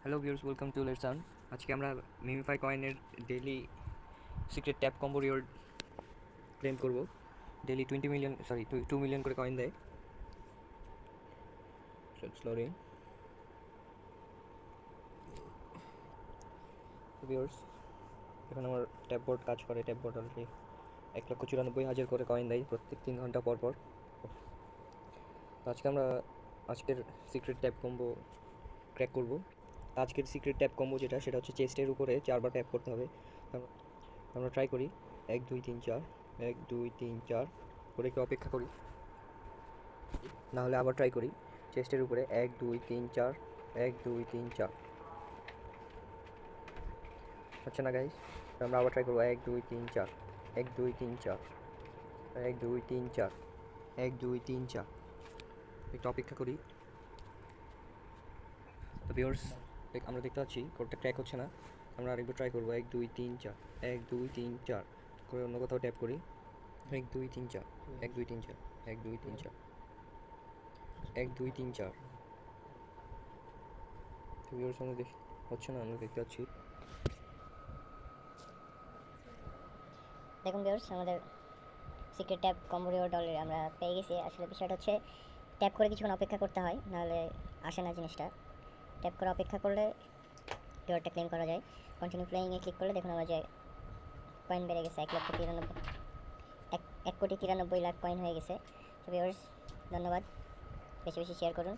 Hello viewers, welcome to let's earn. আজকে আমরা MemeFi কয়েনের daily secret tap combo reward claim করব। Daily 20 million, sorry 2 million করে coin দেয়। স্লোরি ভিউয়ার্স, এখন আমার ট্যাপ বোর্ড কাজ করে। ট্যাপ বোর্ড অলরেডি 1,94,000 করে কয়েন দেয় প্রত্যেক 3 ঘন্টা পর পর। তো আজকের সিক্রেট ট্যাপ কম্বো ক্র্যাক করব। আজকের সিক্রেট ট্যাপ কম্বো সেটা হচ্ছে চেস্টের উপরে 4বার ট্যাপ করতে হবে। আমরা ট্রাই করি 1 2 3 4, 1 2 3 4 করে একটু অপেক্ষা করি, না হলে আবার ট্রাই করি চেস্টের উপরে 1 2 3 4, 1 2 3 4। হচ্ছে না গাইস, আমরা আবার ট্রাই করবো 1 2 3 4, 1 2 3 4, 1 2 3 4, 1 2 3 4। একটু অপেক্ষা করি। তো ভিউয়ার্স, আমরা দেখতে পাচ্ছি কোডটা ট্র্যাক হচ্ছে না। আমরা আরেকবার ট্রাই করবো 1 2 3 4, 1 2 3 4 করে অন্য কোথাও ট্যাপ করি। 1 2 3 4, 1 2 3 4, 1 2 3 4, 1 2 3 4। তো ভিউয়ার্স, হচ্ছে না, আমরা দেখতে পাচ্ছি। দেখুন ভিউয়ার্স, আমাদের secret tap combo reward already আমরা পেয়ে গেছি। আসলে বিষয়টা হচ্ছে ট্যাপ করে কিছুক্ষণ অপেক্ষা করতে হয়, নাহলে আসে না জিনিসটা। ট্যাপ করে অপেক্ষা করলে রিওয়ার্ডটা ক্লেম করা যায়। কন্টিনিউ প্লেয়িংয়ে ক্লিক করলে দেখুন আমার যে কয়েন বেড়ে গেছে 1,93,1,93,00,000 কয়েন হয়ে গেছে। তো ভিউয়ার্স, ধন্যবাদ, বেশি বেশি শেয়ার করুন।